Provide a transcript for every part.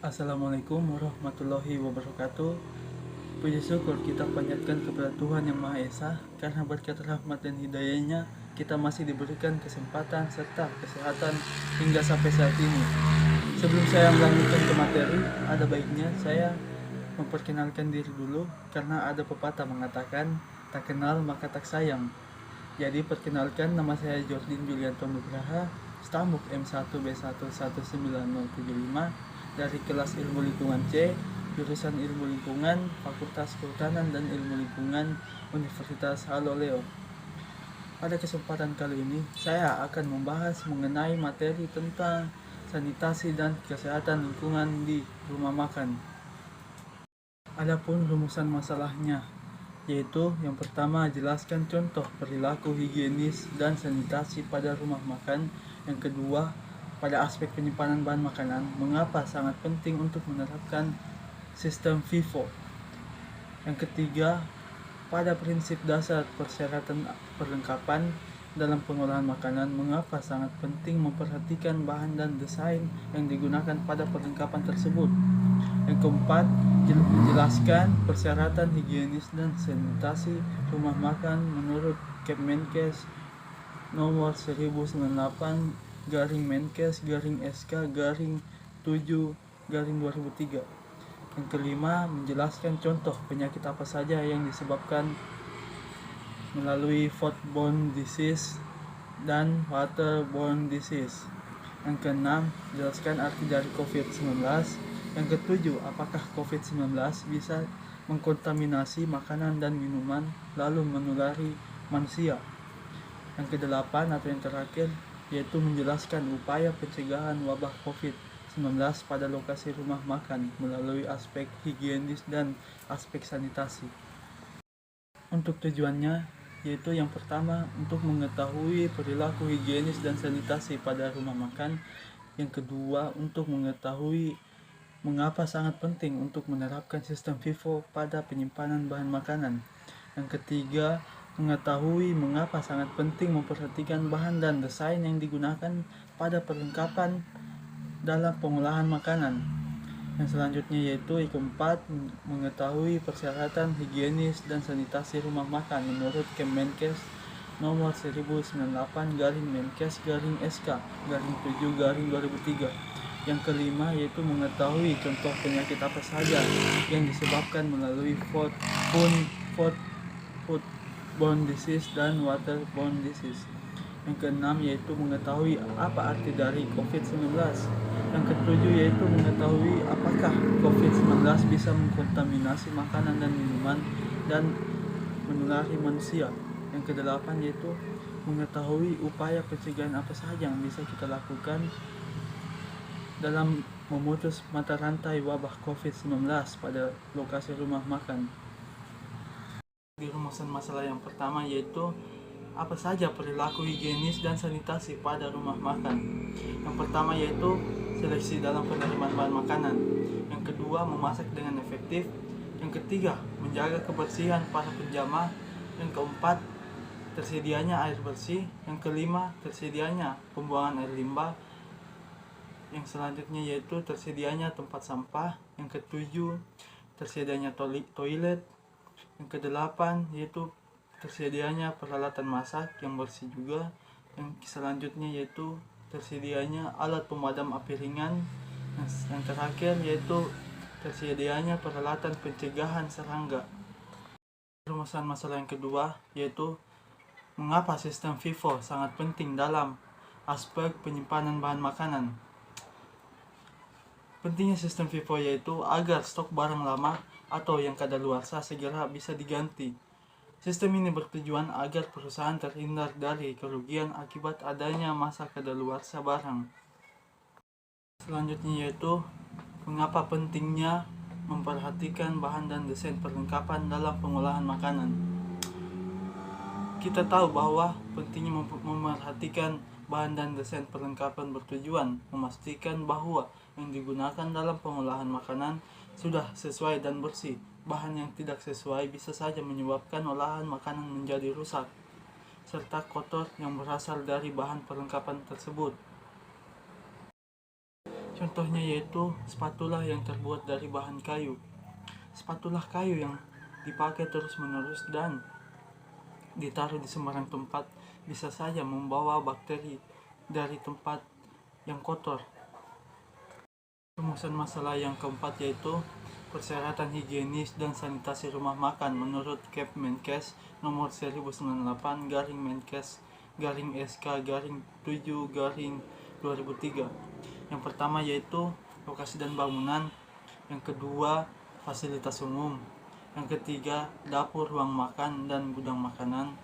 Assalamualaikum warahmatullahi wabarakatuh. Puji syukur kita panjatkan kepada Tuhan Yang Maha Esa, karena berkat rahmat dan hidayahnya kita masih diberikan kesempatan serta kesehatan hingga sampai saat ini. Sebelum saya melanjutkan ke materi, ada baiknya saya memperkenalkan diri dulu, karena ada pepatah mengatakan tak kenal maka tak sayang. Jadi perkenalkan, nama saya Jordin Julianto Nugraha, Stamuk M1B11975 dari kelas Ilmu Lingkungan C, jurusan Ilmu Lingkungan, Fakultas Kehutanan dan Ilmu Lingkungan, Universitas Haloleo. Pada kesempatan kali ini, saya akan membahas mengenai materi tentang sanitasi dan kesehatan lingkungan di rumah makan. Adapun rumusan masalahnya, yaitu yang pertama, jelaskan contoh perilaku higienis dan sanitasi pada rumah makan. Yang kedua, pada aspek penyimpanan bahan makanan, mengapa sangat penting untuk menerapkan sistem FIFO. Yang ketiga, pada prinsip dasar persyaratan perlengkapan dalam pengolahan makanan, mengapa sangat penting memperhatikan bahan dan desain yang digunakan pada perlengkapan tersebut. Yang keempat, menjelaskan persyaratan higienis dan sanitasi rumah makan menurut Kemenkes nomor 1098-Menkes-SK-7-2003. Yang kelima, menjelaskan contoh penyakit apa saja yang disebabkan melalui foodborne disease dan waterborne disease. Yang keenam, jelaskan arti dari COVID-19. Yang ketujuh, apakah COVID-19 bisa mengkontaminasi makanan dan minuman lalu menulari manusia. Yang kedelapan atau yang terakhir, yaitu menjelaskan upaya pencegahan wabah COVID-19 pada lokasi rumah makan melalui aspek higienis dan aspek sanitasi. Untuk tujuannya, yaitu yang pertama, untuk mengetahui perilaku higienis dan sanitasi pada rumah makan. Yang kedua, untuk mengetahui mengapa sangat penting untuk menerapkan sistem FIFO pada penyimpanan bahan makanan. Yang ketiga, mengetahui mengapa sangat penting memperhatikan bahan dan desain yang digunakan pada perlengkapan dalam pengolahan makanan. Yang selanjutnya yaitu yang keempat, mengetahui persyaratan higienis dan sanitasi rumah makan menurut Kemenkes nomor 1098-Menkes-SK-7-2003. Yang kelima yaitu mengetahui contoh penyakit apa saja yang disebabkan melalui foodborne disease dan waterborne disease. Yang keenam yaitu mengetahui apa arti dari COVID-19. Yang ketujuh yaitu mengetahui apakah COVID-19 bisa mengkontaminasi makanan dan minuman dan menulari manusia. Yang kedelapan yaitu mengetahui upaya pencegahan apa saja yang bisa kita lakukan dalam memutus mata rantai wabah COVID-19 pada lokasi rumah makan. Di rumusan masalah yang pertama yaitu apa saja perilaku higienis dan sanitasi pada rumah makan. Yang pertama yaitu seleksi dalam penerimaan bahan makanan. Yang kedua, memasak dengan efektif. Yang ketiga, menjaga kebersihan para penjamah. Yang keempat, tersedianya air bersih. Yang kelima, tersedianya pembuangan air limbah. Yang selanjutnya yaitu tersedianya tempat sampah. Yang ketujuh, tersedianya toilet. Yang kedelapan yaitu tersedianya peralatan masak yang bersih juga. Yang selanjutnya yaitu tersedianya alat pemadam api ringan. Yang terakhir yaitu tersedianya peralatan pencegahan serangga. Rumusan masalah yang kedua yaitu mengapa sistem FIFO sangat penting dalam aspek penyimpanan bahan makanan. Pentingnya sistem FIFO yaitu agar stok barang lama atau yang kadaluarsa segera bisa diganti. Sistem ini bertujuan agar perusahaan terhindar dari kerugian akibat adanya masa kadaluarsa barang. Selanjutnya yaitu mengapa pentingnya memperhatikan bahan dan desain perlengkapan dalam pengolahan makanan. Kita tahu bahwa pentingnya memperhatikan bahan dan desain perlengkapan bertujuan memastikan bahwa yang digunakan dalam pengolahan makanan sudah sesuai dan bersih. Bahan yang tidak sesuai bisa saja menyebabkan olahan makanan menjadi rusak, serta kotor yang berasal dari bahan perlengkapan tersebut. Contohnya yaitu spatula yang terbuat dari bahan kayu. Spatula kayu yang dipakai terus-menerus dan ditaruh di sembarang tempat bisa saja membawa bakteri dari tempat yang kotor. Rumusan masalah yang keempat yaitu persyaratan higienis dan sanitasi rumah makan menurut Kepmenkes nomor 1098-Menkes-SK-7-2003. Yang pertama yaitu lokasi dan bangunan, yang kedua fasilitas umum, yang ketiga dapur, ruang makan dan gudang makanan,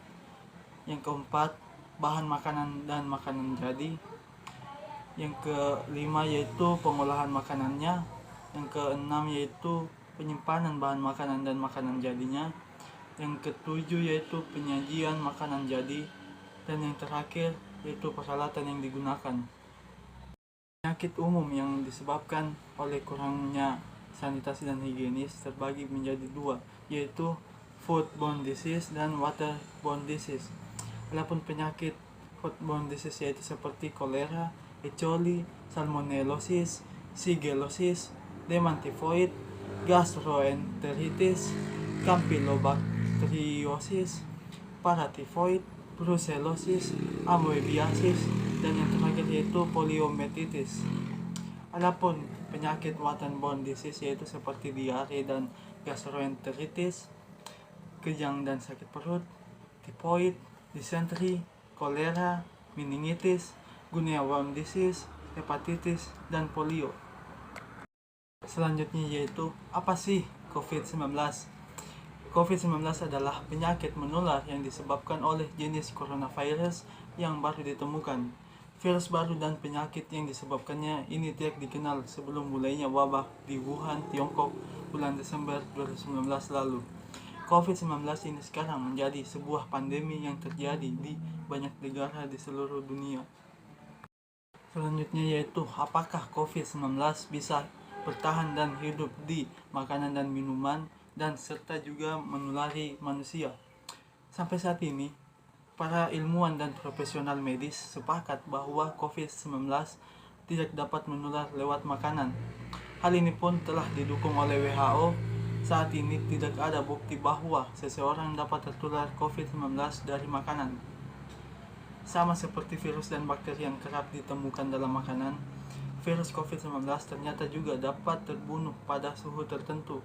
yang keempat bahan makanan dan makanan jadi, yang kelima yaitu pengolahan makanannya, yang keenam yaitu penyimpanan bahan makanan dan makanan jadinya, yang ketujuh yaitu penyajian makanan jadi, dan yang terakhir yaitu peralatan yang digunakan. Penyakit umum yang disebabkan oleh kurangnya sanitasi dan higienis terbagi menjadi dua, yaitu foodborne disease dan waterborne disease. Adapun penyakit foodborne disease yaitu seperti kolera, E. coli, salmonellosis, shigellosis, demam tifoid, gastroenteritis, campylobacteriosis, paratifoid, brucellosis, amoebiasis, dan yang terakhir yaitu poliomyelitis. Adapun penyakit waterborne disease yaitu seperti diare dan gastroenteritis, kejang dan sakit perut, tifoid, disenteri, kolera, meningitis, guinea worm disease, hepatitis, dan polio. Selanjutnya yaitu apa sih COVID-19? COVID-19 adalah penyakit menular yang disebabkan oleh jenis coronavirus yang baru ditemukan. Virus baru dan penyakit yang disebabkannya ini tidak dikenal sebelum mulainya wabah di Wuhan, Tiongkok bulan Desember 2019 lalu. COVID-19 ini sekarang menjadi sebuah pandemi yang terjadi di banyak negara di seluruh dunia. Selanjutnya yaitu apakah COVID-19 bisa bertahan dan hidup di makanan dan minuman dan serta juga menulari manusia. Sampai saat ini, para ilmuwan dan profesional medis sepakat bahwa COVID-19 tidak dapat menular lewat makanan. Hal ini pun telah didukung oleh WHO. Saat ini tidak ada bukti bahwa seseorang dapat tertular COVID-19 dari makanan. Sama seperti virus dan bakteri yang kerap ditemukan dalam makanan, virus COVID-19 ternyata juga dapat terbunuh pada suhu tertentu.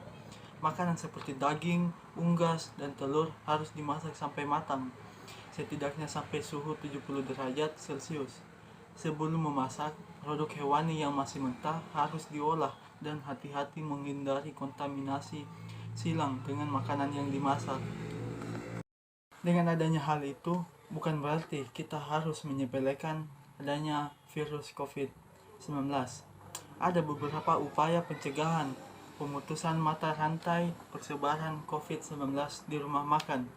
Makanan seperti daging, unggas, dan telur harus dimasak sampai matang, setidaknya sampai suhu 70 derajat Celcius. Sebelum memasak, produk hewani yang masih mentah harus diolah dan hati-hati menghindari kontaminasi silang dengan makanan yang dimasak. Dengan adanya hal itu, bukan berarti kita harus menyepelekan adanya virus COVID-19. Ada beberapa upaya pencegahan pemutusan mata rantai persebaran COVID-19 di rumah makan,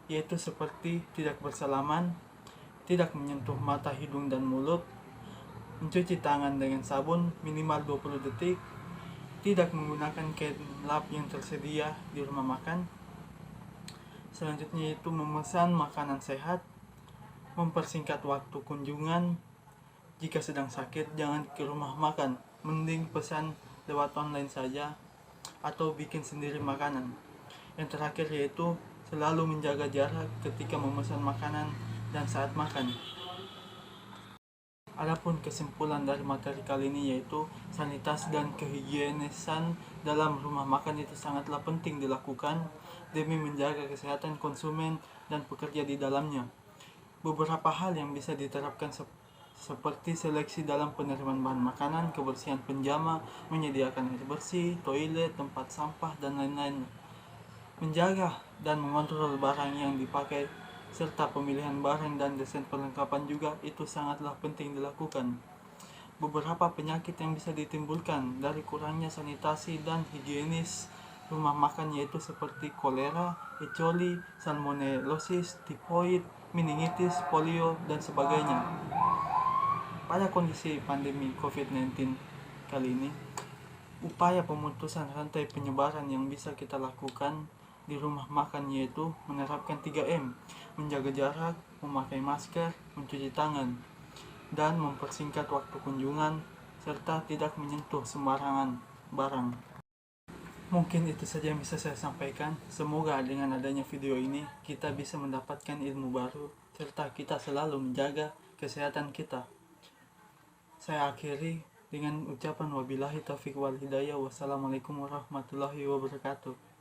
yaitu seperti tidak bersalaman, tidak menyentuh mata, hidung, dan mulut, mencuci tangan dengan sabun minimal 20 detik, tidak menggunakan kain lap yang tersedia di rumah makan. Selanjutnya yaitu memesan makanan sehat, mempersingkat waktu kunjungan. Jika sedang sakit, jangan ke rumah makan, mending pesan lewat online saja atau bikin sendiri makanan. Yang terakhir yaitu selalu menjaga jarak ketika memesan makanan dan saat makan. Adapun kesimpulan dari materi kali ini yaitu sanitasi dan kehigienisan dalam rumah makan itu sangatlah penting dilakukan demi menjaga kesehatan konsumen dan pekerja di dalamnya. Beberapa hal yang bisa diterapkan seperti seleksi dalam penerimaan bahan makanan, kebersihan penjama, menyediakan air bersih, toilet, tempat sampah, dan lain-lain. Menjaga dan mengontrol barang yang dipakai serta pemilihan barang dan desain perlengkapan juga itu sangatlah penting dilakukan. Beberapa penyakit yang bisa ditimbulkan dari kurangnya sanitasi dan higienis rumah makan yaitu seperti kolera, E. coli, salmonellosis, tifoid, meningitis, polio, dan sebagainya. Pada kondisi pandemi COVID-19 kali ini, upaya pemutusan rantai penyebaran yang bisa kita lakukan di rumah makan yaitu menerapkan 3M, menjaga jarak, memakai masker, mencuci tangan, dan mempersingkat waktu kunjungan serta tidak menyentuh sembarangan barang. Mungkin itu saja yang bisa saya sampaikan. Semoga dengan adanya video ini kita bisa mendapatkan ilmu baru serta kita selalu menjaga kesehatan kita. Saya akhiri dengan ucapan wabillahi taufiq wal hidayah. Wassalamualaikum warahmatullahi wabarakatuh.